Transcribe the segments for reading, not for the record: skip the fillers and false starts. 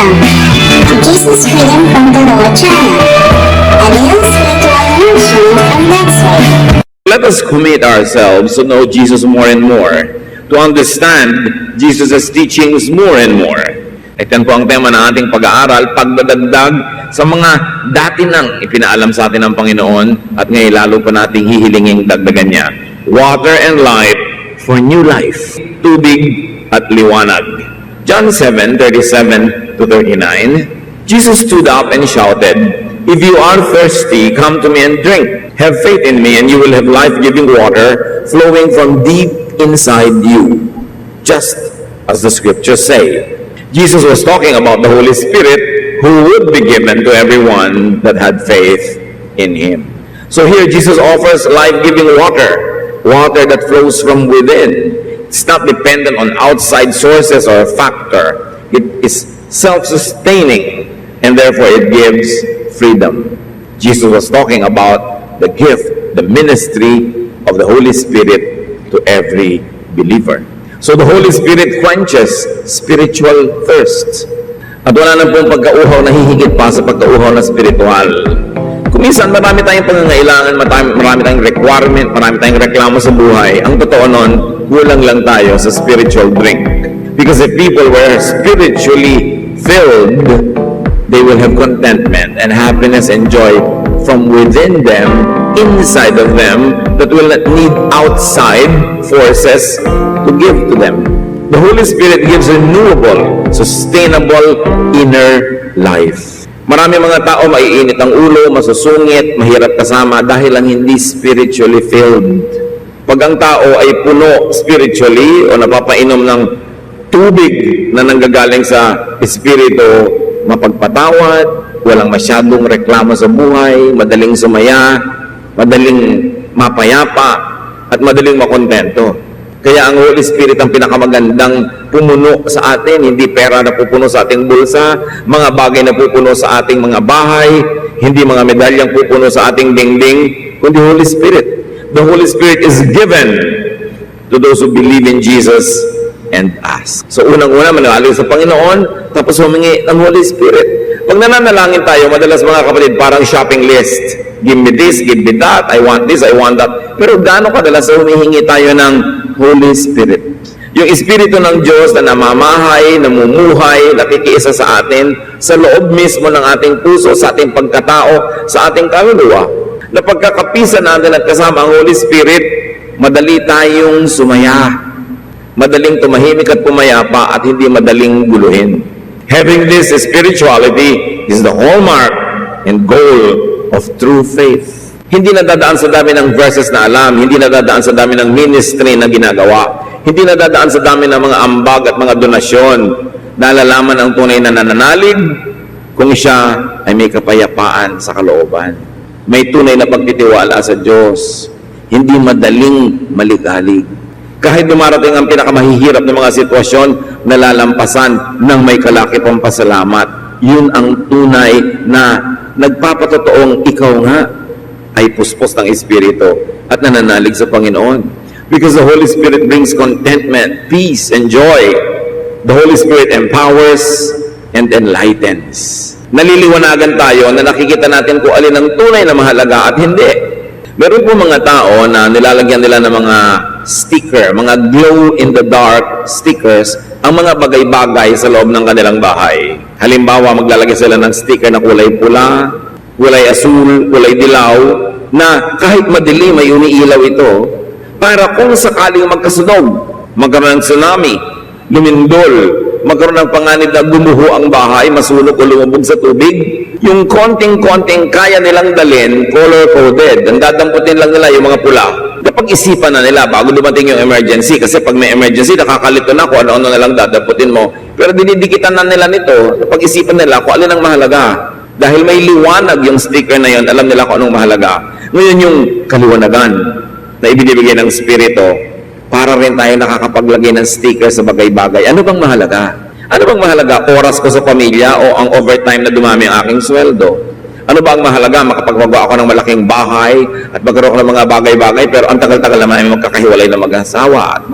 Welcome to Jesus Freedom from the Law channel, a new spiritual nursery from Website. Let us commit ourselves to know Jesus more and more, to understand Jesus' teachings more and more. Ito po ang tema ng ating pag-aaral, pagdadagdag sa mga dati nang ipinaalam sa atin ng Panginoon at ngayon lalo pa nating hihilinging dagdagan niya. Water and light for new life. Tubig at liwanag. John 7:37 to 39, Jesus stood up and shouted, "If you are thirsty, come to me and drink. Have faith in me and you will have life-giving water flowing from deep inside you." Just as the scriptures say. Jesus was talking about the Holy Spirit who would be given to everyone that had faith in Him. So here Jesus offers life-giving water, water that flows from within. It's not dependent on outside sources or factor. It is self-sustaining and therefore it gives freedom. Jesus was talking about the gift, the ministry of the Holy Spirit to every believer. So the Holy Spirit quenches spiritual thirst. At wala na pong pagkauhaw na hihigit pa sa pagkauhaw na spiritual. Kung minsan marami tayong pangangailangan, marami tayong requirement, marami tayong reklamo sa buhay, ang totoo nun, kulang lang tayo sa spiritual drink. Because if people were spiritually filled, they will have contentment and happiness and joy from within them, inside of them, that will not need outside forces to give to them. The Holy Spirit gives renewable, sustainable inner life. Marami mga tao maiinit ang ulo, masusungit, mahirap kasama dahil lang hindi spiritually filled. Pag ang tao ay puno spiritually o napapainom ng tubig na nanggagaling sa espiritu, mapagpatawad, walang masyadong reklamo sa buhay, madaling sumaya, madaling mapayapa, at madaling makontento. Kaya ang Holy Spirit ang pinakamagandang pumuno sa atin, hindi pera na pupuno sa ating bulsa, mga bagay na pupuno sa ating mga bahay, hindi mga medalyang pupuno sa ating dingding, kundi Holy Spirit. The Holy Spirit is given to those who believe in Jesus and ask. So unang-una, manalo sa Panginoon, tapos humingi ng Holy Spirit. Pag nananalangin tayo, madalas mga kapatid, parang shopping list. Give me this, give me that, I want this, I want that. Pero gaano kadalas humihingi tayo ng Holy Spirit? Yung Espiritu ng Diyos na namamahay, namumuhay, nakikiisa sa atin, sa loob mismo ng ating puso, sa ating pagkatao, sa ating kaluluwa. Na pagkakapisa natin at kasama ang Holy Spirit, madali tayong sumaya. Madaling tumahimik at pumayapa at hindi madaling guluhin. Having this spirituality is the hallmark and goal of true faith. Hindi nadadaan sa dami ng verses na alam, hindi nadadaan sa dami ng ministry na ginagawa, hindi nadadaan sa dami ng mga ambag at mga donasyon. Nalalaman ang tunay na nananalig kung siya ay may kapayapaan sa kalooban. May tunay na pagtitiwala sa Diyos. Hindi madaling maligalig. Kahit dumarating ang pinakamahihirap ng mga sitwasyon, nalalampasan ng may kalakipang pasalamat. Yun ang tunay na nagpapatotoong ikaw nga ay puspos ng Espiritu at nananalig sa Panginoon. Because the Holy Spirit brings contentment, peace, and joy. The Holy Spirit empowers and enlightens. Naliliwanagan tayo na nakikita natin kung alin ang tunay na mahalaga at hindi. Meron po mga tao na nilalagyan nila ng mga sticker, mga glow-in-the-dark stickers, ang mga bagay-bagay sa loob ng kanilang bahay. Halimbawa, maglalagay sila ng sticker na kulay pula, kulay asul, kulay dilaw, na kahit madilim ay umiilaw ito, para kung sakaling magkasunog, magkaroon ng tsunami, lumindol, magkaroon ng panganib na gumuho ang bahay, masunog o lumubog sa tubig, yung konting-konting kaya nilang dalhin, color-coded. Ang dadamputin lang nila yung mga pula. Napag-isipan na nila bago dumating yung emergency. Kasi pag may emergency, nakakalito na kung ano-ano na lang dadamputin mo. Pero dinidikitan na nila nito, napag-isipan nila kung alin ang mahalaga. Dahil may liwanag yung sticker na yun, alam nila kung anong mahalaga. Ngayon yung kaliwanagan na ibinibigay ng Espiritu, para rin tayo nakakapaglagay ng sticker sa bagay-bagay. Ano bang mahalaga? Ano bang mahalaga? Oras ko sa pamilya o ang overtime na dumami ang aking sweldo? Ano ba ang mahalaga? Makapagwagawa ako ng malaking bahay at magkaroon ko ng mga bagay-bagay pero ang tagal-tagal naman ay magkakahiwalay na mag-asawa at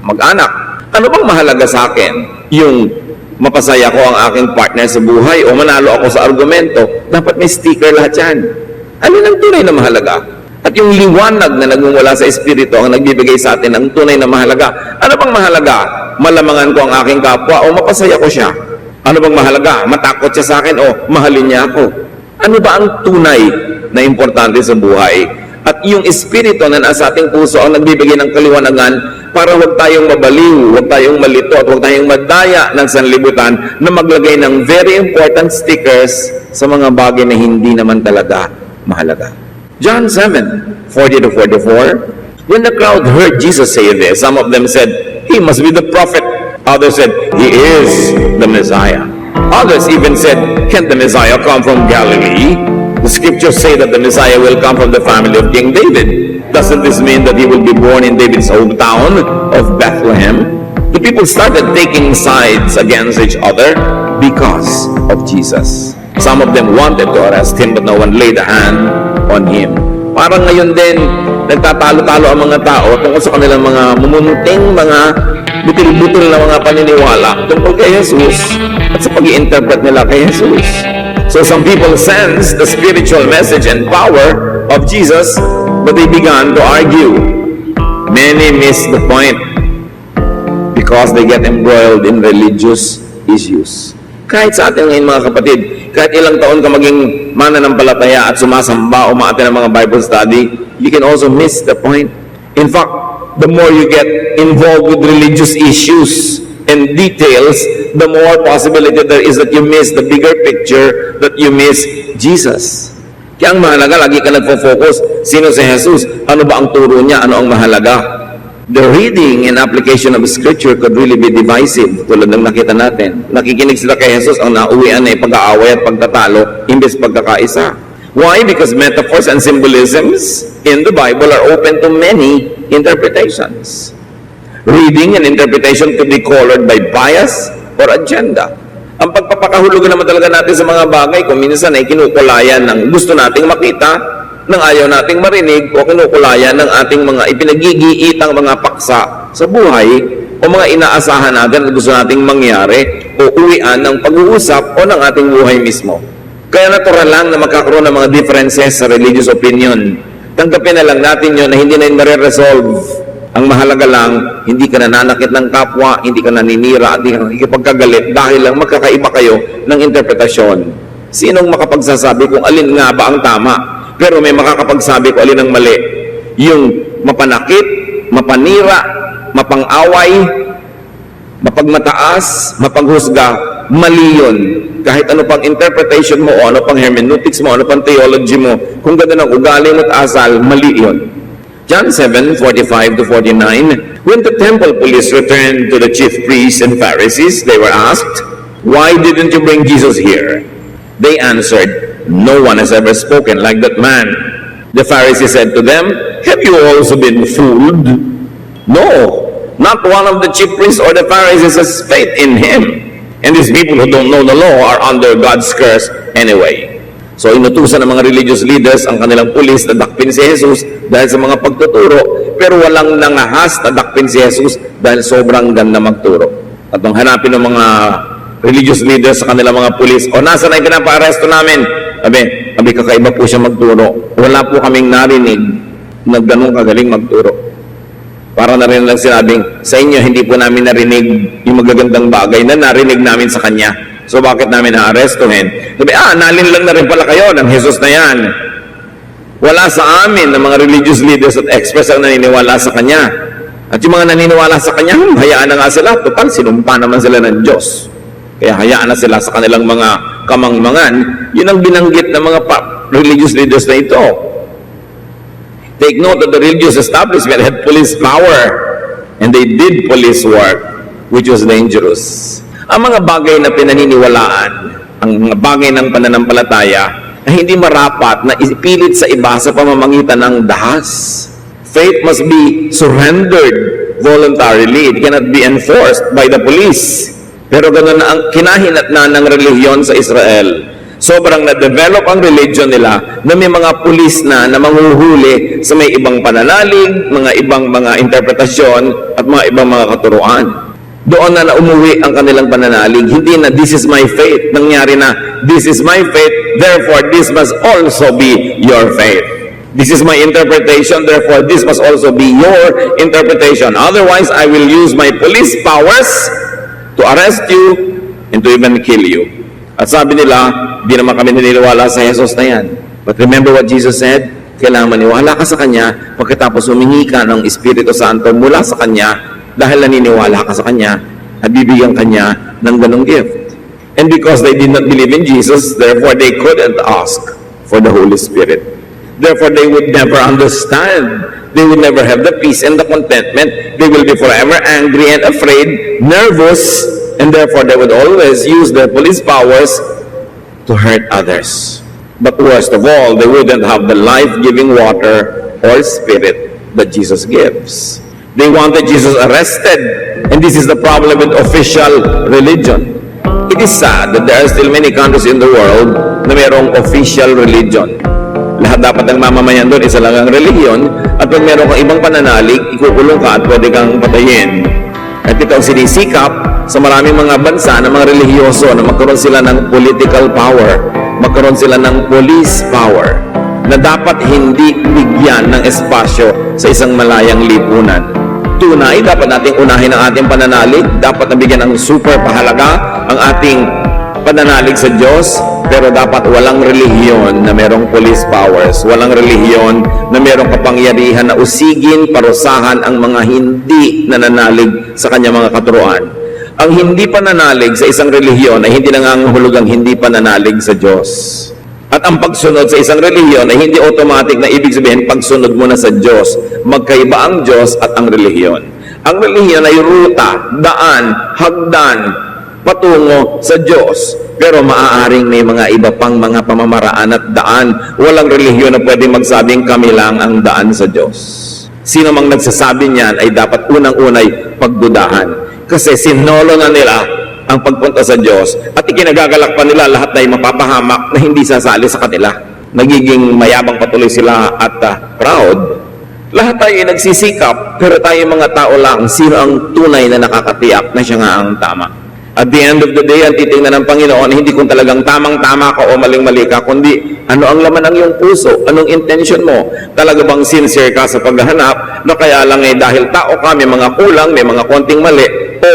mag-anak. Ano bang mahalaga sa akin? Yung mapasaya ko ang aking partner sa buhay o manalo ako sa argumento, dapat may sticker lahat yan. Alin ang tunay na mahalaga? At yung liwanag na nagmumula sa Espiritu ang nagbibigay sa atin ng tunay na mahalaga. Ano bang mahalaga? Malamangan ko ang aking kapwa o mapasaya ko siya? Ano bang mahalaga? Matakot siya sa akin o mahalin niya ako? Ano ba ang tunay na importante sa buhay? At yung Espiritu na nasa ating puso ang nagbibigay ng kaliwanagan para huwag tayong mabaliw, huwag tayong malito, at huwag tayong madaya ng sanlibutan na maglagay ng very important stickers sa mga bagay na hindi naman talaga mahalaga. John 7:40-44. When the crowd heard Jesus say this, some of them said, "He must be the prophet." Others said, "He is the Messiah." Others even said, "Can't the Messiah come from Galilee?" The scriptures say that the Messiah will come from the family of King David. Doesn't this mean that he will be born in David's hometown of Bethlehem? The people started taking sides against each other because of Jesus. Some of them wanted to arrest him, but no one laid a hand on him. Parang ngayon din, nagtatalo-talo ang mga tao tungkol sa kanilang mga mumunting, mga butil-butil na mga paniniwala tungkol kay Jesus at sa pag-i-interpret nila kay Jesus. So some people sense the spiritual message and power of Jesus, but they began to argue. Many miss the point because they get embroiled in religious issues. Kahit sa atin ngayon mga kapatid, kahit ilang taon ka maging mananampalataya at sumasamba o umaattend ng mga Bible study, you can also miss the point. In fact, the more you get involved with religious issues and details, the more possibility there is that you miss the bigger picture, that you miss Jesus. Kaya ang mahalaga, lagi ka nagfo-focus, sino si Jesus? Ano ba ang turo niya? Ano ang mahalaga? The reading and application of Scripture could really be divisive, tulad ng nakita natin. Nakikinig sila kay Jesus, ang nauwian ay pag-aaway at pagtatalo, imbes pagkakaisa. Why? Because metaphors and symbolisms in the Bible are open to many interpretations. Reading and interpretation could be colored by bias or agenda. Ang pagpapakahulugan naman talaga natin sa mga bagay, kung minsan ay kinukulayan ng gusto nating makita, ng ayaw nating marinig, o kinukulayan ng ating mga ipinagigiitang mga paksa sa buhay, o mga inaasahan natin at gusto nating mangyari, o uwian ng pag-uusap o ng ating buhay mismo. Kaya natural lang na magkakaroon ng mga differences sa religious opinion. Tanggapin na lang natin yun na hindi na yun nare-resolve. Ang mahalaga lang, hindi ka nananakit ng kapwa, hindi ka naninira, hindi ka nakikipagkagalit dahil lang magkakaiba kayo ng interpretasyon. Sinong makapagsasabi kung alin nga ba ang tama? Pero may makakapagsabi kung alin ang mali. Yung mapanakit, mapanira, mapang-away, mapagmataas, mapaghusga, mali yun. Kahit ano pang interpretation mo o ano pang hermeneutics mo, ano pang theology mo, kung ganda ng ugali mo at asal, mali yun. John 7:45-49. When the temple police returned to the chief priests and Pharisees, they were asked, "Why didn't you bring Jesus here?" They answered, "No one has ever spoken like that man." The Pharisees said to them, "Have you also been fooled?" No, not one of the chief priests or the Pharisees has faith in him. And these people who don't know the law are under God's curse anyway. So inutusan ng mga religious leaders ang kanilang pulis na dakpin si Jesus dahil sa mga pagtuturo, pero walang nangahas na dakpin si Jesus dahil sobrang ganda magturo. At nung hanapin ng mga religious leaders sa kanilang mga pulis, o nasa na yung pinapa-aresto namin? Abi, kakaiba po siya magturo. Wala po kaming narinig na ganun kagaling magturo. Para na rin lang sinabing, sa inyo hindi po namin narinig yung magagandang bagay na narinig namin sa kanya. So bakit namin na-arestuhin? Sabi, nalin lang na rin pala kayo ng Jesus na yan. Wala sa amin ng mga religious leaders at experts ang naniniwala sa kanya. At yung mga naniniwala sa kanya, hayaan na nga sila. Total, sinumpa naman sila ng Diyos. Kaya hayaan na sila sa kanilang mga kamangmangan. Yun ang binanggit ng mga religious leaders na ito. Take note that the religious establishment had police power and they did police work, which was dangerous. Ang mga bagay na pinaniniwalaan, ang mga bagay ng pananampalataya, ay hindi marapat na ipilit sa iba sa pamamagitan ng dahas. Faith must be surrendered voluntarily. It cannot be enforced by the police. Pero ganoon na ang kinahinatnan ng relihiyon sa Israel. Sobrang na-develop ang religion nila na may mga pulis na manghuhuli sa may ibang pananalig, mga ibang mga interpretasyon at mga ibang mga katuruan. Doon na umuwi ang kanilang pananalig. Hindi na, this is my faith. Nangyari na, this is my faith, therefore this must also be your faith. This is my interpretation, therefore this must also be your interpretation. Otherwise, I will use my police powers to arrest you and to even kill you. At sabi nila, di naman kami naniniwala sa Jesus na yan. But remember what Jesus said? Kailangan maniwala ka sa Kanya, pagkatapos humingi ka ng Espiritu Santo mula sa Kanya, dahil naniniwala ka sa Kanya, at bibigyan Kanya ng ganong gift. And because they did not believe in Jesus, therefore they couldn't ask for the Holy Spirit. Therefore they would never understand. They would never have the peace and the contentment. They will be forever angry and afraid, nervous, and therefore they would always use their police powers to hurt others. But worst of all, they wouldn't have the life-giving water or spirit that Jesus gives. They wanted Jesus arrested, and this is the problem with official religion. It is sad that there are still many countries in the world na mayroong official religion. Lahat dapat ng mamamayan doon, isa lang ang relihiyon, at pag meron kang ibang pananalig, ikukulong ka at pwede kang patayin. At ito ang sinisikap sa maraming mga bansa na mga relihiyoso na magkaroon sila ng political power, magkaroon sila ng police power, na dapat hindi bigyan ng espasyo sa isang malayang lipunan. Tunay, dapat nating unahin ang ating pananalig, dapat nabigyan ng super pahalaga ang ating pananalig sa Diyos, pero dapat walang relihiyon na merong police powers, walang relihiyon na merong kapangyarihan na usigin, parusahan ang mga hindi nananalig sa kanyang mga katuruan. Ang hindi pananalig sa isang relihiyon ay hindi nangangahulog ang hindi pananalig sa Diyos. At ang pagsunod sa isang relihiyon ay hindi automatic na ibig sabihin pagsunod mo na sa Diyos. Magkaiba ang Diyos at ang relihiyon. Ang relihiyon ay ruta, daan, hagdan, patungo sa Diyos. Pero maaaring may mga iba pang mga pamamaraan at daan. Walang relihiyon na pwedeng magsabing kami lang ang daan sa Diyos. Sino mang nagsasabi niyan ay dapat unang-unay pagdudahan. Kasi sinolo na nila ang pagpunta sa Diyos at ikinagagalak pa nila lahat na mapapahamak na hindi sasali sa kanila. Nagiging mayabang patuloy sila at proud. Lahat tayo ay nagsisikap, pero tayo mga tao lang, sino ang tunay na nakakatiyak na siya nga ang tama. At the end of the day, ang titingnan ng Panginoon, hindi kung talagang tamang-tama ka o maling-mali ka, kundi ano ang laman ng iyong puso, anong intention mo. Talaga bang sincere ka sa paghahanap, na kaya lang dahil tao ka, may mga kulang, may mga konting mali, o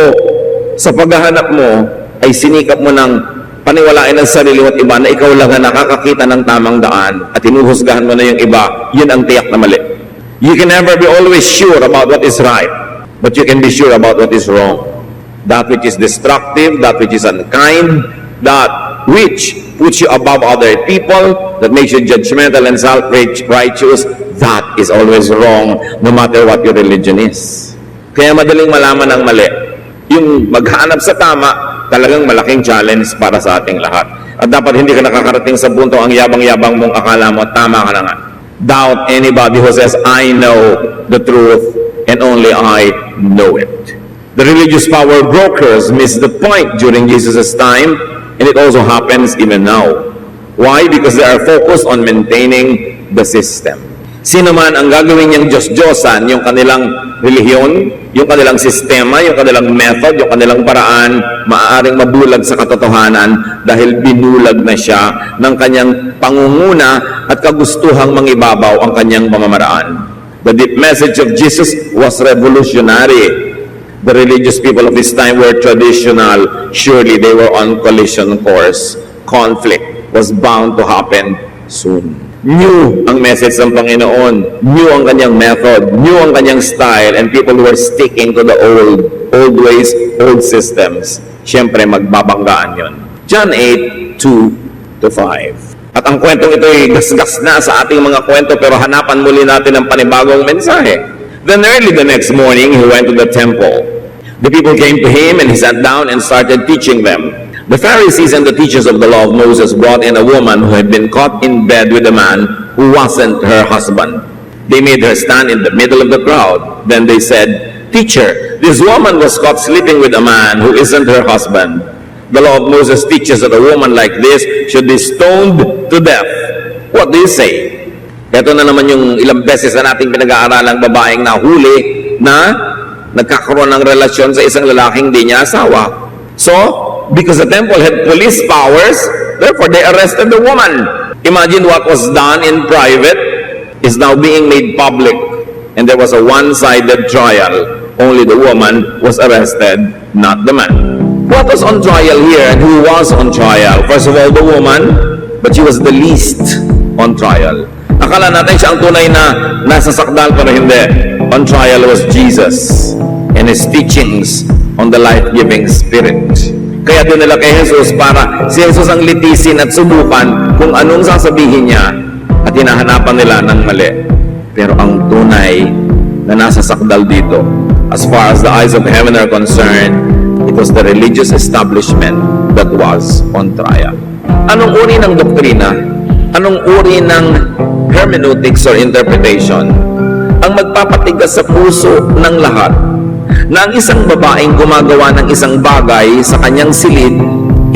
sa paghahanap mo ay sinikap mo ng paniwalain ng sarili mo at iba na ikaw lang ang nakakakita ng tamang daan at hinuhusgahan mo na yung iba, yun ang tiyak na mali. You can never be always sure about what is right, but you can be sure about what is wrong. That which is destructive, that which is unkind, that which puts you above other people, that makes you judgmental and self-righteous, that is always wrong no matter what your religion is. Kaya madaling malaman ang mali. Yung maghanap sa tama, talagang malaking challenge para sa ating lahat. At dapat hindi ka nakakarating sa punto ang yabang-yabang mong akala mo tama ka na nga. Doubt anybody who says, I know the truth and only I know it. The religious power brokers missed the point during Jesus' time, and it also happens even now. Why? Because they are focused on maintaining the system. Sino man ang gagawin niyang Diyos-Diyosan, yung kanilang relihiyon, yung kanilang sistema, yung kanilang method, yung kanilang paraan, maaaring mabulag sa katotohanan dahil binulag na siya ng kanyang pangunguna at kagustuhang mangibabaw ang kanyang pamamaraan. The deep message of Jesus was revolutionary. The religious people of this time were traditional. Surely they were on collision course. Conflict was bound to happen soon. New ang message ng Panginoon, new ang kanyang method, new ang kanyang style, and people who are sticking to the old ways, old systems, syempre magbabanggaan yon. John 8:2-5. At ang kwentong ito ay gasgas na sa ating mga kwento, pero hanapan muli natin ang panibagong mensahe. Then early the next morning, he went to the temple. The people came to him, and he sat down and started teaching them. The Pharisees and the teachers of the law of Moses brought in a woman who had been caught in bed with a man who wasn't her husband. They made her stand in the middle of the crowd. Then they said, Teacher, this woman was caught sleeping with a man who isn't her husband. The law of Moses teaches that a woman like this should be stoned to death. What do you say? Ito na naman yung ilang beses na nating pinag-aaralang babaeng nahuli na nagkakaroon ng relasyon sa isang lalaking di niya asawa. So, because the temple had police powers, therefore they arrested the woman. Imagine what was done in private is now being made public. And there was a one-sided trial. Only the woman was arrested, not the man. What was on trial here and who was on trial? First of all, the woman, but she was the least on trial. Akala natin siya ang tunay na nasa sakdal, pero hindi. On trial was Jesus and His teachings on the life-giving Spirit. Kaya doon nila kay Jesus para si Jesus ang litisin at subukan kung anong sasabihin niya at hinahanapan nila ng mali. Pero ang tunay na nasa sakdal dito, as far as the eyes of heaven are concerned, it was the religious establishment that was on trial. Anong uri ng doktrina? Anong uri ng hermeneutics or interpretation? Ang magpapatigas sa puso ng lahat na ang isang babaeng gumagawa ng isang bagay sa kanyang silid,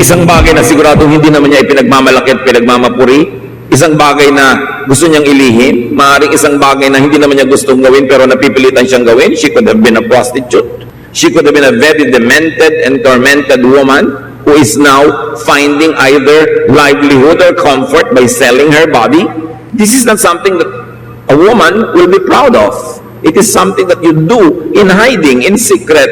isang bagay na siguradong hindi naman niya ipinagmamalaki at pinagmamapuri, isang bagay na gusto niyang ilihim, maaaring isang bagay na hindi naman niya gustong gawin pero napipilitan siyang gawin. She could have been a prostitute. She could have been a very demented and tormented woman who is now finding either livelihood or comfort by selling her body. This is not something that a woman will be proud of. It is something that you do in hiding, in secret,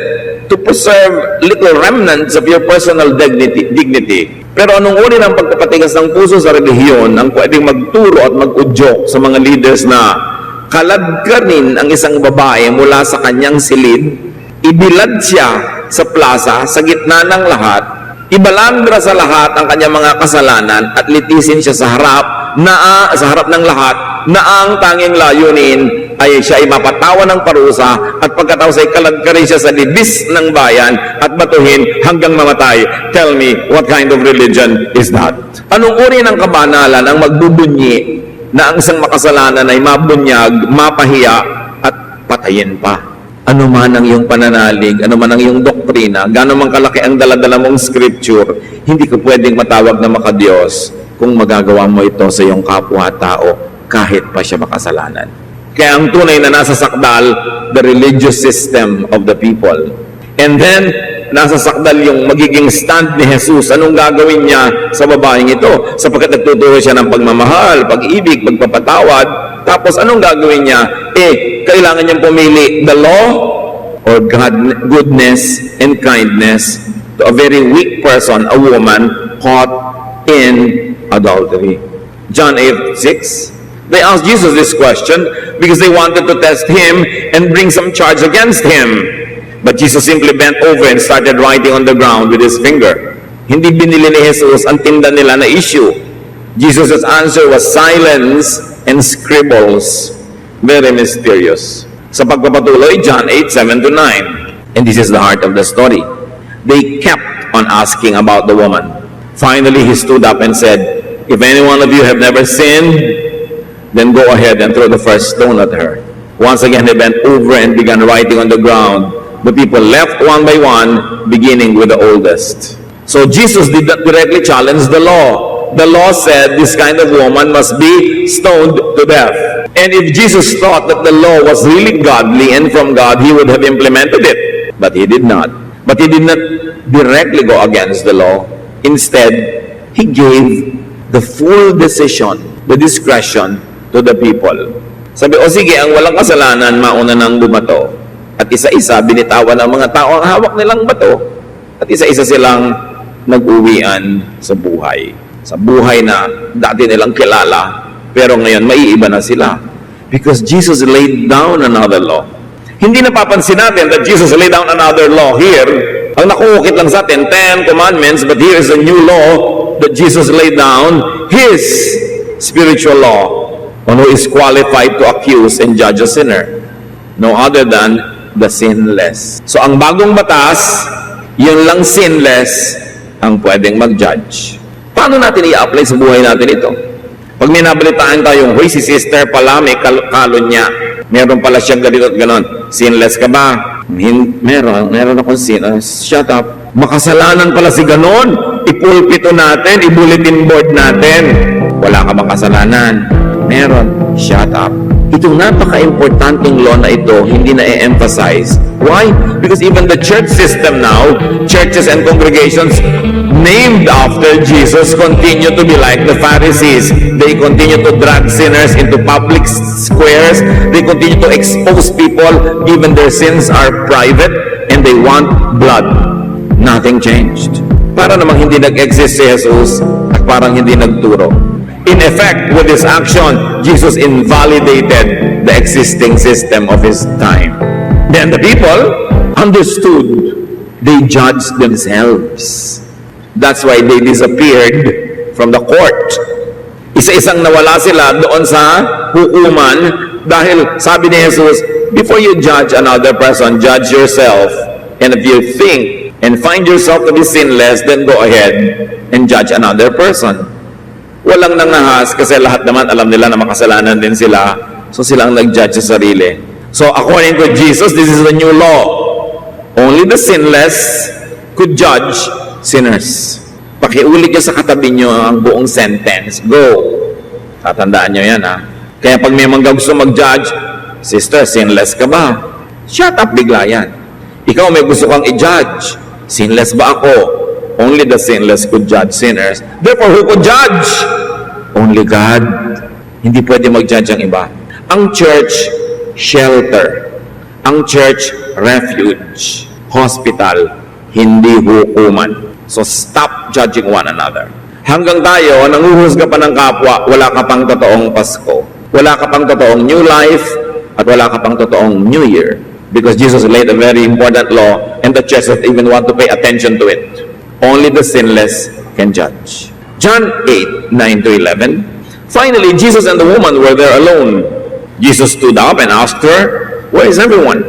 to preserve little remnants of your personal dignity. Pero anong uri ng pagpapatigas ng puso sa relihiyon ang pwedeng magturo at mag-udyok sa mga leaders na kaladkarin ang isang babae mula sa kanyang silid, ibilad siya sa plaza sa gitna ng lahat, ibalandra sa lahat ang kanyang mga kasalanan at litisin siya sa harap ng lahat na ang tanging layunin ay siya ay mapatawan ng parusa at pagkatapos ay kaladkarin siya sa libis ng bayan at batuhin hanggang mamatay. Tell me, what kind of religion is that? Anong uri ng kabanalan ang magbubunyi na ang isang makasalanan ay mabunyag, mapahiya at patayin pa? Ano man ang iyong pananalig, ano man ang iyong doktrina, gaano man kalaki ang daladala mong scripture, hindi ka pwedeng matawag na makadiyos kung magagawa mo ito sa iyong kapwa-tao kahit pa siya makasalanan. Kaya ang tunay na nasa sakdal, the religious system of the people. And then, nasa sakdal yung magiging stand ni Jesus. Anong gagawin niya sa babaeng ito? Sapagkat nagtuturo siya ng pagmamahal, pag-ibig, pagpapatawad. Tapos anong gagawin niya? Kailangan niyang pumili the law or goodness and kindness to a very weak person, a woman caught in adultery. John 8:6. They asked Jesus this question because they wanted to test Him and bring some charge against Him. But Jesus simply bent over and started writing on the ground with His finger. Hindi binili ni Jesus ang tinda nila na issue. Jesus' answer was silence and scribbles. Very mysterious. Sa pagpapatuloy, John 8:7-9. And this is the heart of the story. They kept on asking about the woman. Finally, He stood up and said, "If any one of you have never sinned, then go ahead and throw the first stone at her." Once again, they bent over and began writing on the ground. The people left one by one, beginning with the oldest. So Jesus did not directly challenge the law. The law said this kind of woman must be stoned to death. And if Jesus thought that the law was really godly and from God, He would have implemented it. But He did not. But He did not directly go against the law. Instead, He gave the full decision, the discretion to the people. Sabi, o sige, ang walang kasalanan, mauna nang bumato. At isa-isa, binitawan ang mga tao ang hawak nilang bato. At isa-isa silang nag-uwian sa buhay. Sa buhay na dati nilang kilala, pero ngayon, maiiba na sila. Because Jesus laid down another law. Hindi napapansin natin that Jesus laid down another law here. Ang nakuukit lang sa atin, 10 commandments, but here is a new law that Jesus laid down, His spiritual law, on who is qualified to accuse and judge a sinner. No other than the sinless. So ang bagong batas, yun lang sinless ang pwedeng mag-judge. Paano natin i-apply sa buhay natin ito? Pag may nabalitaan tayong, "Hoy, si sister pala may kalon niya. Meron pala siyang ganito at ganon. Sinless ka ba?" Meron akong sin. Shut up. Makasalanan pala si ganon. Ipulpito natin, i-bulletin board natin. Wala ka bang kasalanan? Meron. Shut up. Itong napaka-importanting law na ito, hindi na i-emphasize. Why? Because even the church system now, churches and congregations named after Jesus continue to be like the Pharisees. They continue to drag sinners into public squares. They continue to expose people, even their sins are private, and they want blood. Nothing changed. Para namang hindi nag-exist si Jesus at parang hindi nagturo. In effect, with this action, Jesus invalidated the existing system of his time. Then the people understood. They judged themselves. That's why they disappeared from the court. Isa-isang nawala sila doon sa hukuman dahil sabi ni Jesus, before you judge another person, judge yourself. And if you think and find yourself to be sinless, then go ahead and judge another person. Walang nangahas kasi lahat naman alam nila na makasalanan din sila. So sila ang nag-judge sa sarili. So according to Jesus, this is the new law. Only the sinless could judge sinners. Pakiulit nyo sa katabi nyo ang buong sentence. Go. Tatandaan nyo yan, ha? Kaya pag may mga gusto mag-judge, sister, sinless ka ba? Shut up, bigla yan. Ikaw may gusto kang i-judge. Sinless ba ako? Only the sinless could judge sinners. Therefore, who could judge? Only God. Hindi pwede mag-judge ang iba. Ang church, shelter. Ang church, refuge. Hospital, hindi hukuman. So stop judging one another. Hanggang tayo, nanguhusga pa ng kapwa, wala ka pang totoong Pasko. Wala ka pang totoong new life, at wala ka pang totoong New Year. Because Jesus laid a very important law, and the church doesn't even want to pay attention to it. Only the sinless can judge. John 8, 9-11. Finally, Jesus and the woman were there alone. Jesus stood up and asked her, where is everyone?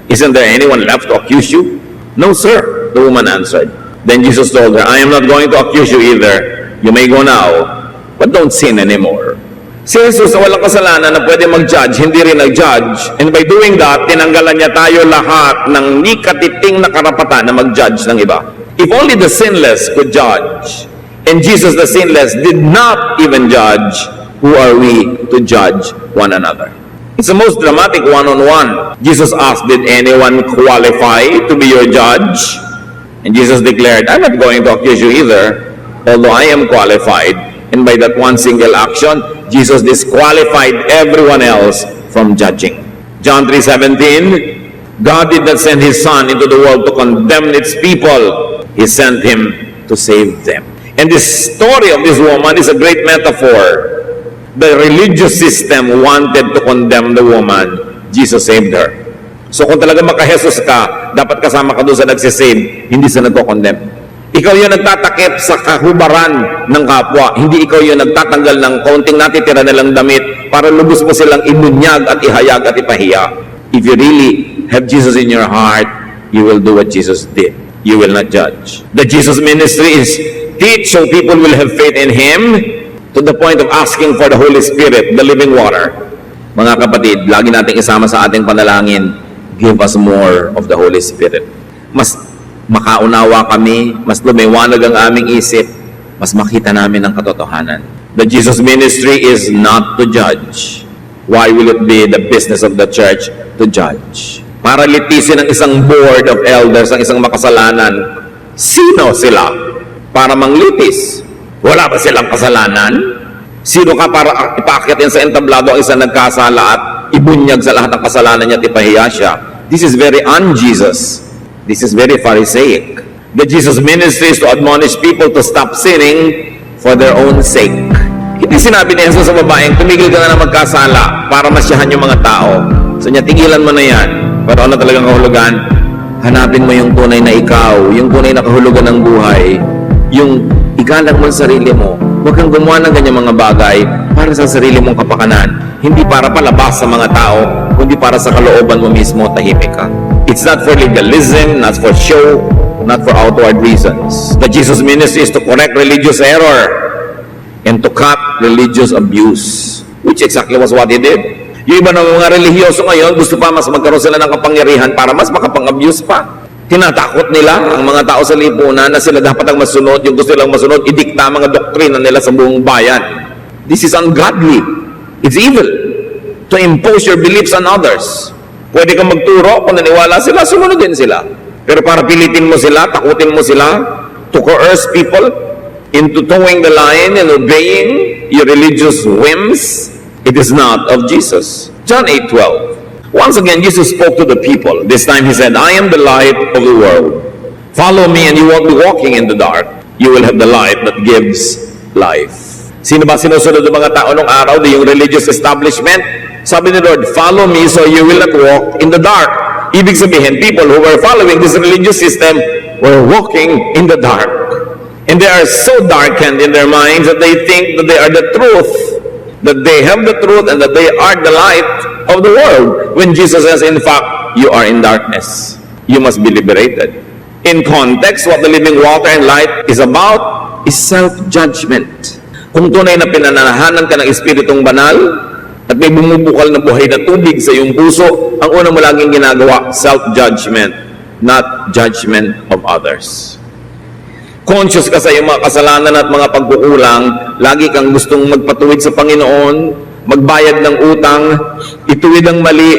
Isn't there anyone left to accuse you? No, sir, the woman answered. Then Jesus told her, I am not going to accuse you either. You may go now, but don't sin anymore. Si Jesus na walang kasalanan na pwede mag-judge, hindi rin nag-judge. And by doing that, tinanggalan niya tayo lahat ng ni katiting na karapatan na mag-judge ng iba. If only the sinless could judge, and Jesus the sinless did not even judge, who are we to judge one another? It's the most dramatic one-on-one. Jesus asked, did anyone qualify to be your judge? And Jesus declared, I'm not going to accuse you either, although I am qualified. And by that one single action, Jesus disqualified everyone else from judging. John 3:17, God did not send his Son into the world to condemn its people. He sent him to save them. And this story of this woman is a great metaphor. The religious system wanted to condemn the woman. Jesus saved her. So kung talaga maka-Jesus ka, dapat kasama ka doon sa nagsisave, hindi sa nagko-condemn. Ikaw yung nagtatakip sa kahubaran ng kapwa. Hindi ikaw yung nagtatanggal ng kaunting natitira nilang damit para lubos mo silang ibunyag at ihayag at ipahiya. If you really have Jesus in your heart, you will do what Jesus did. You will not judge. The Jesus ministry is teach so people will have faith in Him to the point of asking for the Holy Spirit, the living water. Mga kapatid, lagi nating isama sa ating panalangin, give us more of the Holy Spirit. Mas makaunawa kami, mas lumiwanag ang aming isip, mas makita namin ang katotohanan. The Jesus ministry is not to judge. Why will it be the business of the church to judge? Para litisin ang isang board of elders, ang isang makasalanan. Sino sila para manglitis? Wala ba silang kasalanan? Sino ka para ipaakyat yan sa entablado ang isang nagkasala at ibunyag sa lahat ng kasalanan niya at ipahiya siya? This is very un-Jesus. This is very Pharisaic. The Jesus ministry is to admonish people to stop sinning for their own sake. Hindi sinabi ni Jesus sa babaeng, tumigil ka na magkasala para masyahan yung mga tao. So niya, tigilan mo na yan. Pero ano talagang kahulugan? Hanapin mo yung tunay na ikaw, yung tunay na kahulugan ng buhay, yung igalang mo sa sarili mo. Huwag kang gumawa ng ganyang mga bagay para sa sarili mong kapakanan. Hindi para palabas sa mga tao, kundi para sa kalooban mo mismo, tahimik ka. It's not for legalism, not for show, not for outward reasons. The Jesus ministry is to correct religious error and to cut religious abuse, which exactly was what He did. Yung iba ng mga religyoso ngayon, gusto pa mas magkaroon sila ng kapangyarihan para mas makapang-abuse pa. Tinatakot nila ang mga tao sa lipunan na sila dapat ang masunod, yung gusto nilang masunod, idikta mga doktrina nila sa buong bayan. This is ungodly. It's evil. To to impose your beliefs on others. Pwede kang magturo, kung naniwala sila, sumunod din sila. Pero para pilitin mo sila, takutin mo sila, to coerce people into towing the line and obeying your religious whims, it is not of Jesus. John 8:12. Once again, Jesus spoke to the people. This time He said, I am the light of the world. Follow me and you won't be walking in the dark. You will have the light that gives life. Sino ba sinusunod ng mga tao nung araw? Yung religious establishment? Sabi ni Lord, follow me so you will not walk in the dark. Ibig sabihin, people who were following this religious system were walking in the dark. And they are so darkened in their minds that they think that they are the truth, that they have the truth, and that they are the light of the world. When Jesus says, in fact, you are in darkness. You must be liberated. In context, what the living water and light is about is self-judgment. Kung tunay na pinananahanan ka ng Espiritong Banal at may bumubukal na buhay na tubig sa iyong puso, ang una mo laging ginagawa, self-judgment, not judgment of others. Conscious ka sa iyong mga kasalanan at mga pagkukulang, lagi kang gustong magpatuwid sa Panginoon, magbayad ng utang, ituwid ang mali,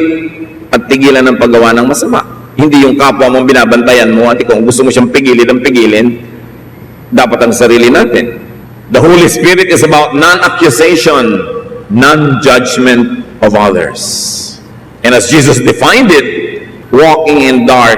at tigilan ng paggawa ng masama. Hindi yung kapwa mong binabantayan mo, at kung gusto mo siyang pigilin, dapat ang sarili natin. The Holy Spirit is about non-accusation, non-judgment of others. And as Jesus defined it, walking in dark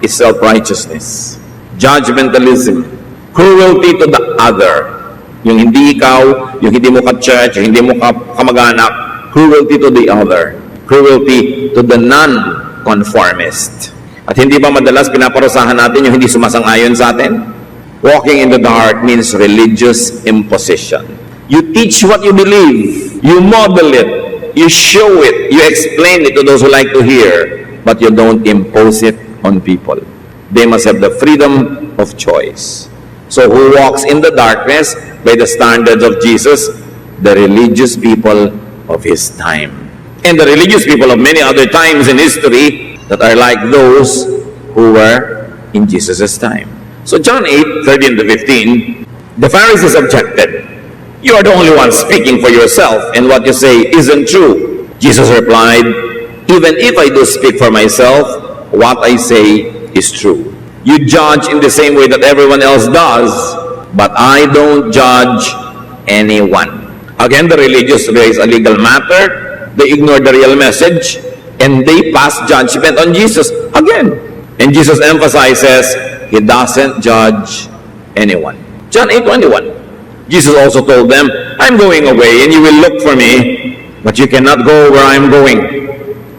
is self-righteousness, judgmentalism, cruelty to the other. Yung hindi ikaw, yung hindi mo ka-church, yung hindi mo kamag-anak, cruelty to the other, cruelty to the non-conformist. At hindi ba madalas pinaparusahan natin yung hindi sumasang-ayon sa atin? Walking in the dark means religious imposition. You teach what you believe, you model it, you show it, you explain it to those who like to hear, but you don't impose it on people. They must have the freedom of choice. So who walks in the darkness by the standards of Jesus? The religious people of His time. And the religious people of many other times in history that are like those who were in Jesus' time. So John 8:13-15, the Pharisees objected. You are the only one speaking for yourself, and what you say isn't true. Jesus replied, even if I do speak for myself, what I say is true. You judge in the same way that everyone else does, but I don't judge anyone. Again, the religious raise a legal matter, they ignore the real message, and they pass judgment on Jesus again. And Jesus emphasizes, He doesn't judge anyone. John 8:21. Jesus also told them, I'm going away and you will look for me, but you cannot go where I'm going,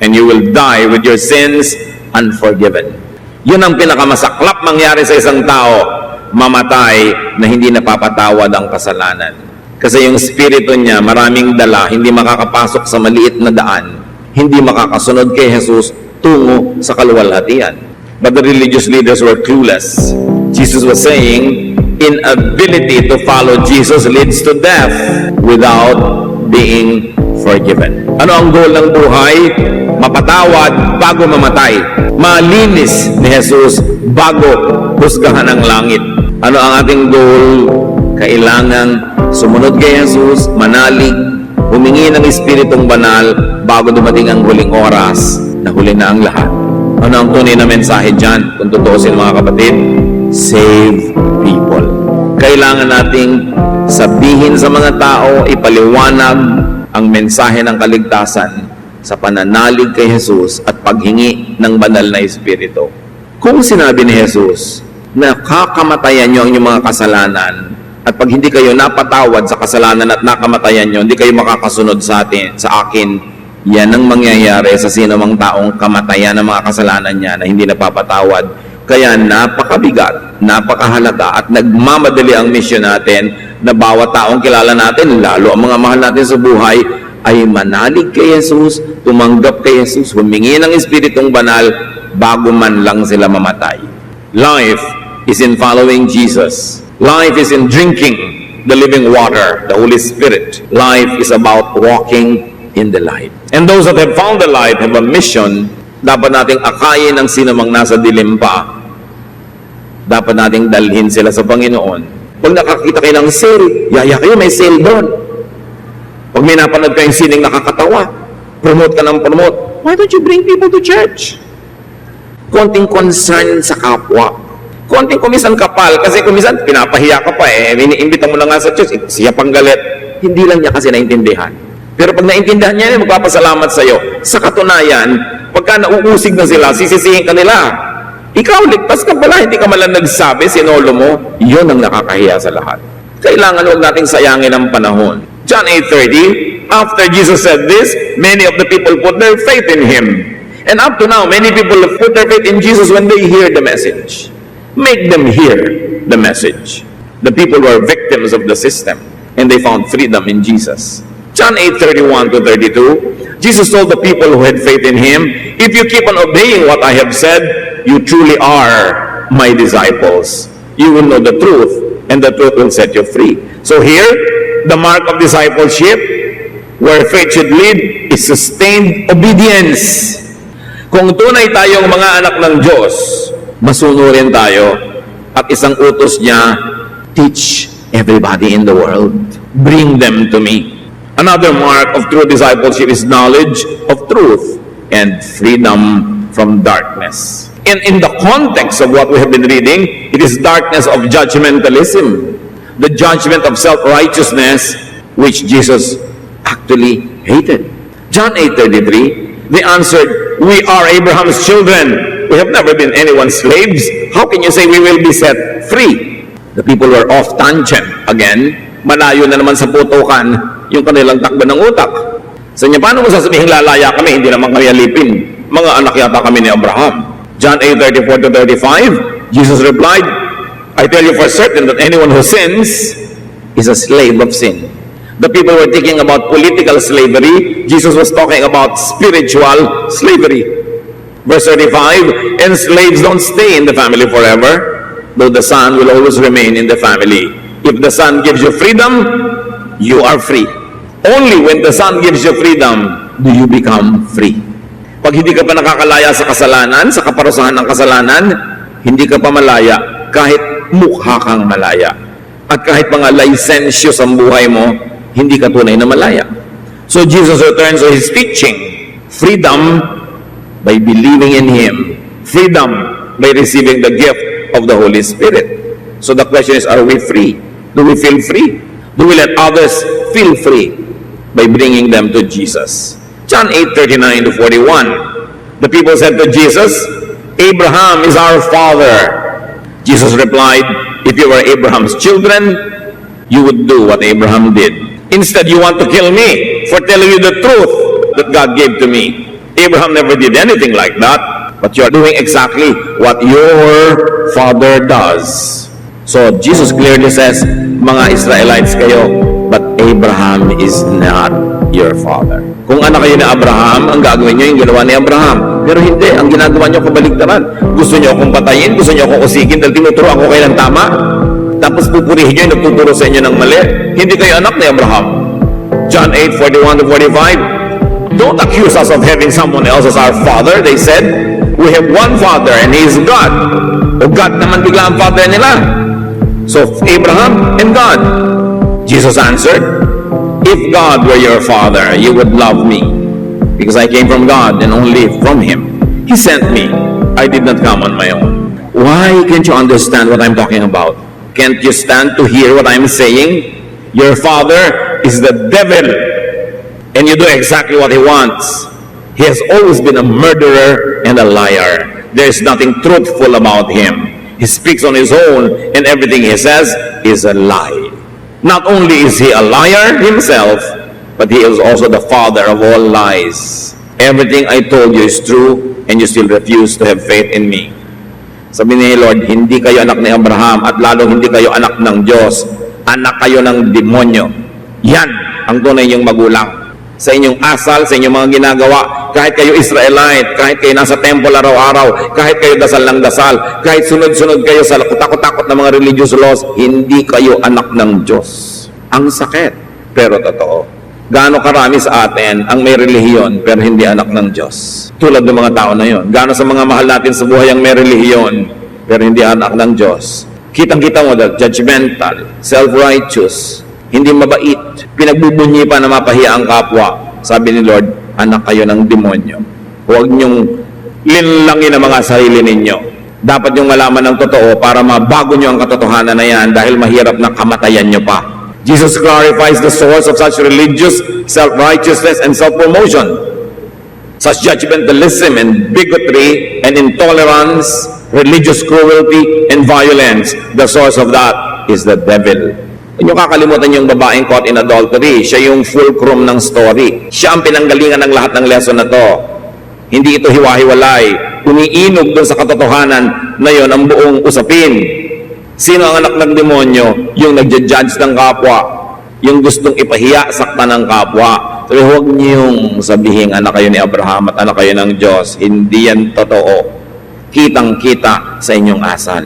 and you will die with your sins unforgiven. Yun ang pinakamasaklap mangyari sa isang tao, mamatay na hindi napapatawad ang kasalanan. Kasi yung spirito niya, maraming dala, hindi makakapasok sa maliit na daan, hindi makakasunod kay Jesus tungo sa kaluwalhatian. But the religious leaders were clueless. Jesus was saying, inability to follow Jesus leads to death without being forgiven. Ano ang goal ng buhay? Mapatawad bago mamatay. Malinis ni Jesus bago husgahan ang langit. Ano ang ating goal? Kailangan sumunod kay Jesus, manalig, humingi ng Espiritong Banal bago dumating ang huling oras na huli na ang lahat. Ano ang tunay na mensahe dyan? Kung tutuusin mga kapatid, save people. Kailangan nating sabihin sa mga tao, ipaliwanag ang mensahe ng kaligtasan sa pananalig kay Jesus at paghingi ng banal na Espiritu. Kung sinabi ni Jesus na kakamatayan nyo ang inyong mga kasalanan at pag hindi kayo napatawad sa kasalanan at nakamatayan nyo, hindi kayo makakasunod sa akin, yan ang mangyayari sa sino mang taong kamatayan ng mga kasalanan niya na hindi napapatawad. Kaya napakabigat, napakahalaga at nagmamadali ang misyon natin na bawat taong kilala natin, lalo ang mga mahal natin sa buhay, ay manalig kay Jesus, tumanggap kay Jesus, humingi ng Espiritong Banal bago man lang sila mamatay. Life is in following Jesus. Life is in drinking the living water, the Holy Spirit. Life is about walking in the light. And those that have found the light have a mission. Dapat nating akayin ang sino mang nasa dilim pa. Dapat nating dalhin sila sa Panginoon. Pag nakakita kayo ng sale, yaya kayo, may sale doon. Pag may napanood kayong sining nakakatawa, Promote ka ng promote. Why don't you bring people to church? Konting concern sa kapwa. Konting kumisan kapal, kasi kumisan, pinapahiya ka pa iniimbita mo na nga sa church, siya pang galit. Hindi lang niya kasi naintindihan. Pero pag naintindihan niya, magpapasalamat sa'yo. Sa katunayan, pagka nauusig na sila, sisisihin ka nila. Ikaw, ligtas ka pala, hindi ka malang nagsabi, sinolo mo. Yun ang nakakahiya sa lahat. Kailangan huwag nating sayangin ang panahon. John 8:30, after Jesus said this, many of the people put their faith in Him. And up to now, many people have put their faith in Jesus when they hear the message. Make them hear the message. The people were victims of the system, and they found freedom in Jesus. John 8:31-32, Jesus told the people who had faith in Him, if you keep on obeying what I have said, you truly are my disciples. You will know the truth, and the truth will set you free. So here, the mark of discipleship, where faith should lead, is sustained obedience. Kung tunay tayong mga anak ng Diyos, masunurin tayo, at isang utos niya, teach everybody in the world. Bring them to me. Another mark of true discipleship is knowledge of truth and freedom from darkness. In the context of what we have been reading, it is darkness of judgmentalism, the judgment of self-righteousness, which Jesus actually hated. John 8:33, they answered, we are Abraham's children. We have never been anyone's slaves. How can you say we will be set free? The people were off tangent again. Malayo na naman sa putukan yung kanilang takbo ng utak. Sa inyo, paano mo sasabihin lalaya kami? Hindi naman kami alipin. Mga anak yata kami ni Abraham. John 8:34-35, Jesus replied, I tell you for certain that anyone who sins is a slave of sin. The people were thinking about political slavery. Jesus was talking about spiritual slavery. Verse 35, and slaves don't stay in the family forever, though the son will always remain in the family. If the son gives you freedom, you are free. Only when the son gives you freedom, do you become free. Pag hindi ka pa nakakalaya sa kasalanan, sa kaparusahan ng kasalanan, hindi ka pa malaya kahit mukha kang malaya. At kahit mga licensious ang buhay mo, hindi ka tunay na malaya. So Jesus returns to His teaching. Freedom by believing in Him. Freedom by receiving the gift of the Holy Spirit. So the question is, are we free? Do we feel free? Do we let others feel free by bringing them to Jesus? John 8:39-41. The people said to Jesus, Abraham is our father. Jesus replied, if you were Abraham's children, you would do what Abraham did. Instead, you want to kill me for telling you the truth that God gave to me. Abraham never did anything like that, but you are doing exactly what your father does. So Jesus clearly says, mga Israelites kayo, but Abraham is not your father. Kung anak kayo ni Abraham, ang gagawin nyo yung ginawa ni Abraham. Pero hindi, ang ginagawa nyo kabaligtaran. Gusto nyo akong patayin, gusto nyo akong usigin dahil tinuturoan ko kayo ng tama. Tapos pupurihin nyo yung nagtuturo sa inyo ng mali. Hindi kayo anak ni Abraham. John 8:41-45, don't accuse us of having someone else as our father, they said. We have one father and He is God. O God naman bigla ang father nila. So Abraham and God. Jesus answered, if God were your father, you would love me, because I came from God and only from Him. He sent me. I did not come on my own. Why can't you understand what I'm talking about? Can't you stand to hear what I'm saying? Your father is the devil, and you do exactly what he wants. He has always been a murderer and a liar. There's nothing truthful about him. He speaks on his own, and everything he says is a lie. Not only is he a liar himself, but he is also the father of all lies. Everything I told you is true, and you still refuse to have faith in me. Sabi ni Lord, hindi kayo anak ni Abraham, at lalong hindi kayo anak ng Diyos. Anak kayo ng demonyo. Yan ang tunay niyong magulang. Sa inyong asal, sa inyong mga ginagawa, kahit kayo Israelite, kahit kayo nasa temple araw-araw, kahit kayo dasal ng dasal, kahit sunod-sunod kayo sa takot-takot na mga religious laws, hindi kayo anak ng Diyos. Ang sakit, pero totoo. Gaano karami sa atin ang may relihiyon pero hindi anak ng Diyos? Tulad ng mga tao na yon. Gaano sa mga mahal natin sa buhay ang may relihiyon pero hindi anak ng Diyos? Kitang-kita mo that judgmental, self-righteous, hindi mabait, pinagbubunyi pa na mapahiya ang kapwa. Sabi ni Lord, anak kayo ng demonyo. Huwag niyong linlangin ang mga sarili ninyo. Dapat niyong malaman ng totoo para mabago niyo ang katotohanan na yan dahil mahirap na kamatayan niyo pa. Jesus clarifies the source of such religious self-righteousness and self-promotion, such judgmentalism and bigotry and intolerance, religious cruelty and violence. The source of that is the devil. Huwag niyo kakalimutan yung babaeng caught in adultery. Siya yung fulcrum ng story. Siya ang pinanggalingan ng lahat ng lesson na to. Hindi ito hiwa-hiwalay. Umiinog doon sa katotohanan na yon ang buong usapin. Sino ang anak ng demonyo? Yung nagja-judge ng kapwa. Yung gustong ipahiya, sakta ng kapwa. Sabi, huwag niyong sabihin, anak kayo ni Abraham at anak kayo ng Diyos. Hindi yan totoo. Kitang-kita sa inyong asal.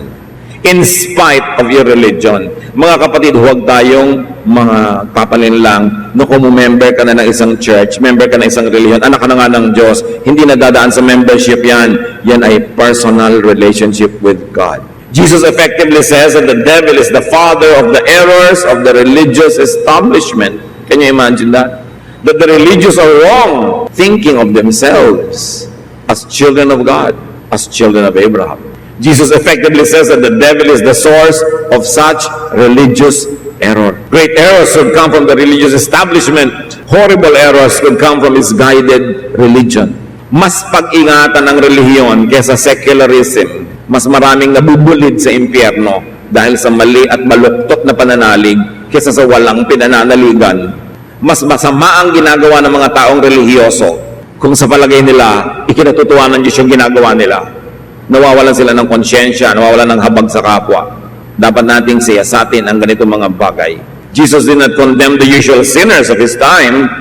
In spite of your religion. Mga kapatid, huwag tayong mga papalinlang na kung member ka na ng isang church, member ka na isang religion, anak ka na nga ng Diyos, hindi nadadaan sa membership yan. Yan ay personal relationship with God. Jesus effectively says that the devil is the father of the errors of the religious establishment. Can you imagine that? That the religious are wrong, thinking of themselves as children of God, as children of Abraham. Jesus effectively says that the devil is the source of such religious error. Great errors would come from the religious establishment. Horrible errors would come from misguided religion. Mas pag-ingatan ng relihiyon kaysa secularism. Mas maraming nabubulid sa impyerno dahil sa mali at maluktot na pananalig kaysa sa walang pinananaligan. Mas masama ang ginagawa ng mga taong relihiyoso kung sa palagay nila, ikinatutuwa ng Diyos yung ginagawa nila. Nawawalan sila ng konsyensya, nawawalan ng habag sa kapwa. Dapat nating siyasatin ang ganitong mga bagay. Jesus did not condemn the usual sinners of his time,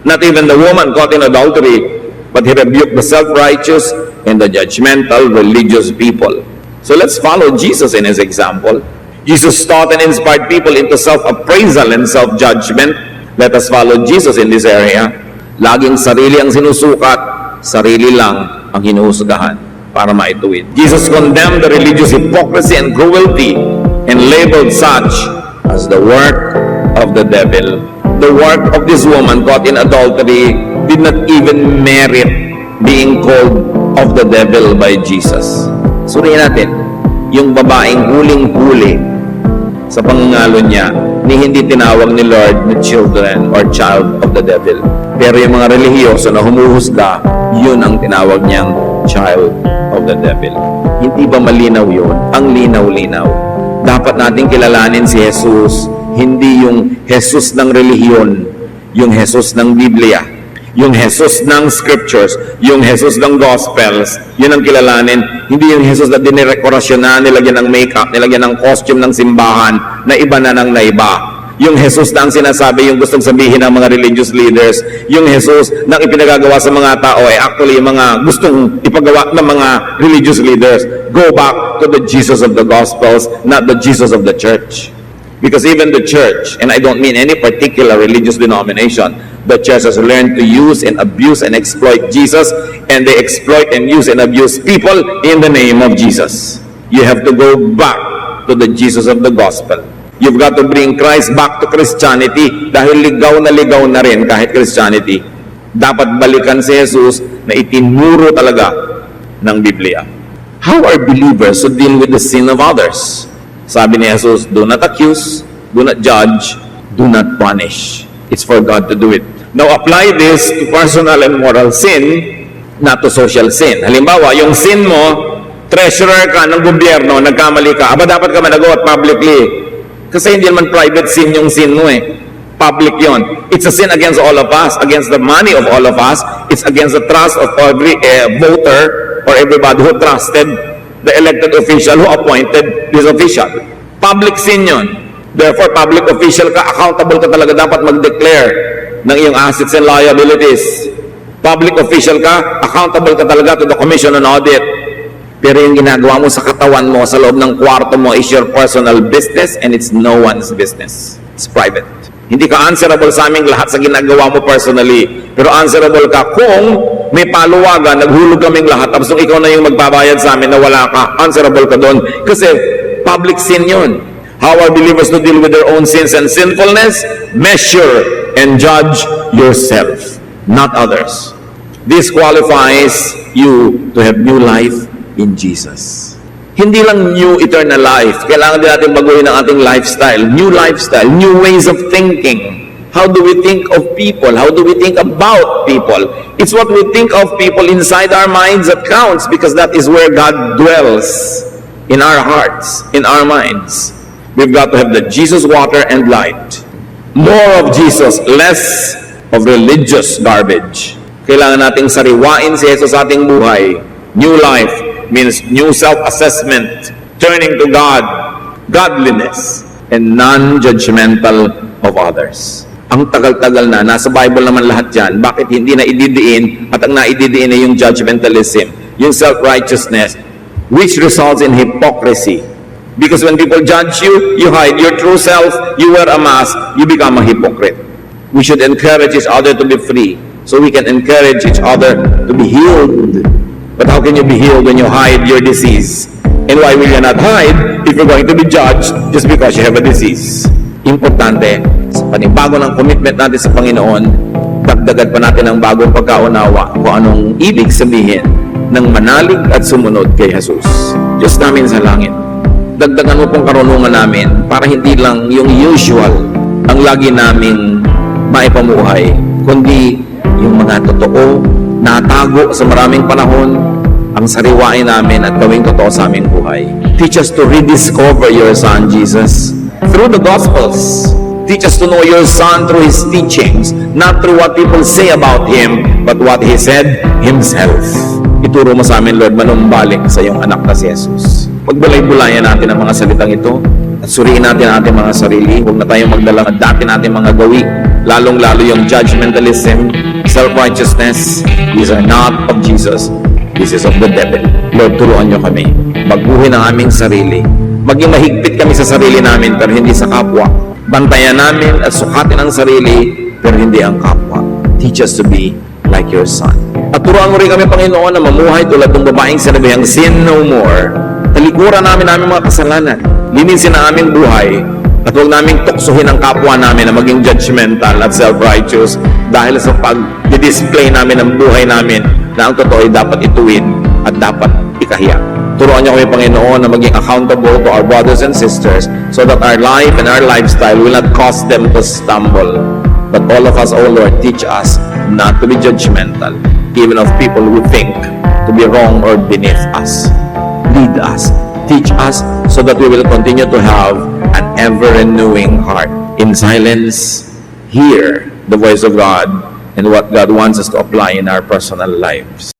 not even the woman caught in adultery, but he rebuked the self-righteous and the judgmental religious people. So let's follow Jesus in his example. Jesus taught and inspired people into self-appraisal and self-judgment. Let us follow Jesus in this area. Laging sarili ang sinusukat, sarili lang ang hinuhusgahan para maituwid. Jesus condemned the religious hypocrisy and cruelty and labeled such as the work of the devil. The work of this woman caught in adultery did not even merit being called of the devil by Jesus. Suriin natin, yung babaeng huling-huli sa pangangalo niya, ni hindi tinawag ni Lord na children or child of the devil. Pero yung mga relihiyoso na humuhusga, yun ang tinawag niyang child of the devil. Hindi ba malinaw yun? Ang linaw-linaw. Dapat nating kilalanin si Jesus, hindi yung Jesus ng relihiyon, yung Jesus ng Biblia, yung Jesus ng Scriptures, yung Jesus ng Gospels, yun ang kilalanin. Hindi yung Jesus na dinirekorasyon na, nilagyan ng makeup, nilagyan ng costume ng simbahan, na iba na ng naiba. Yung Jesus na ang sinasabi, yung gustong sabihin ng mga religious leaders, yung Jesus na ipinagagawa sa mga tao ay actually yung mga gustong ipagawa ng mga religious leaders. Go back to the Jesus of the Gospels, not the Jesus of the church. Because even the church, and I don't mean any particular religious denomination, the church has learned to use and abuse and exploit Jesus, and they exploit and use and abuse people in the name of Jesus. You have to go back to the Jesus of the Gospel. You've got to bring Christ back to Christianity dahil ligaw na rin kahit Christianity. Dapat balikan si Jesus na itinuro talaga ng Biblia. How are believers to deal with the sin of others? Sabi ni Jesus, do not accuse, do not judge, do not punish. It's for God to do it. Now apply this to personal and moral sin, not to social sin. Halimbawa, yung sin mo, treasurer ka ng gobyerno, nagkamali ka, aba dapat ka managot publicly. Kasi hindi naman private sin yung sin mo eh. Public yon. It's a sin against all of us, against the money of all of us. It's against the trust of every voter or everybody who trusted the elected official who appointed this official. Public sin yon. Therefore, public official ka, accountable ka talaga dapat mag-declare ng iyong assets and liabilities. Public official ka, accountable ka talaga to the Commission on Audit. Pero yung ginagawa mo sa katawan mo, sa loob ng kwarto mo is your personal business and it's no one's business. It's private. Hindi ka answerable sa aming lahat sa ginagawa mo personally. Pero answerable ka kung may paluwagan, naghulog kaming lahat, tapos nung ikaw na yung magbabayad sa amin na wala ka, answerable ka doon. Kasi public sin yun. How are believers to deal with their own sins and sinfulness? Measure and judge yourself, not others. This qualifies you to have new life in Jesus. Hindi lang new eternal life. Kailangan din natin baguhin ang ating lifestyle. New lifestyle, new ways of thinking. How do we think of people? How do we think about people? It's what we think of people inside our minds that counts, because that is where God dwells, in our hearts, in our minds. We've got to have the Jesus water and light. More of Jesus, less of religious garbage. Kailangan nating sariwain si Jesus sa ating buhay. New life means new self-assessment, turning to God, godliness, and non-judgmental of others. Ang tagal-tagal na, nasa Bible naman lahat yan. Bakit hindi na ididiin? At ang naididiin ay yung judgmentalism, yung self-righteousness, which results in hypocrisy. Because when people judge you, you hide your true self, you wear a mask, you become a hypocrite. We should encourage each other to be free, so we can encourage each other to be healed. But how can you be healed when you hide your disease? And why will you not hide if you're going to be judged just because you have a disease? Importante, sa panibago ng commitment natin sa Panginoon, dagdagan pa natin ang bagong pagkaunawa kung anong ibig sabihin ng manalig at sumunod kay Jesus. Diyos namin sa langit, dagdagan mo pong karunungan namin para hindi lang yung usual ang lagi naming maipamuhay, kundi yung mga totoo, natago sa maraming panahon, ang sariwain namin at gawing totoo sa aming buhay. Teach us to rediscover your Son, Jesus, through the Gospels. Teach us to know your Son through His teachings, not through what people say about Him, but what He said Himself. Ituro mo sa amin, Lord, manumbalik sa iyong anak na si Jesus. Pagbulay-bulayan natin ang mga salitang ito at suriin natin ang ating mga sarili. Huwag na tayong magdala ng dati natin mga gawi, lalong-lalo yung judgmentalism, self-righteousness. These are not of Jesus. This is of the devil. Lord, turuan niyo kami. Magbuhin ang aming sarili. Maging mahigpit kami sa sarili namin pero hindi sa kapwa. Bantayan namin at sukatin ang sarili pero hindi ang kapwa. Teach us to be like your Son. At turuan mo rin kami, Panginoon, na mamuhay tulad ng babaeng sinabihang sin no more. Talikuran namin mga kasalanan. Linisin ang aming buhay. At huwag naming tuksuhin ang kapwa namin na maging judgmental at self-righteous dahil sa pag-display namin ng buhay namin na ang totoo ay dapat ituwid at dapat ikahiya. Turuan niyo kami, Panginoon, na maging accountable to our brothers and sisters so that our life and our lifestyle will not cause them to stumble. But all of us, O Lord, teach us not to be judgmental, even of people who think to be wrong or beneath us. Lead us, teach us, so that we will continue to have an ever-renewing heart. In silence, hear the voice of God and what God wants us to apply in our personal lives.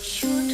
should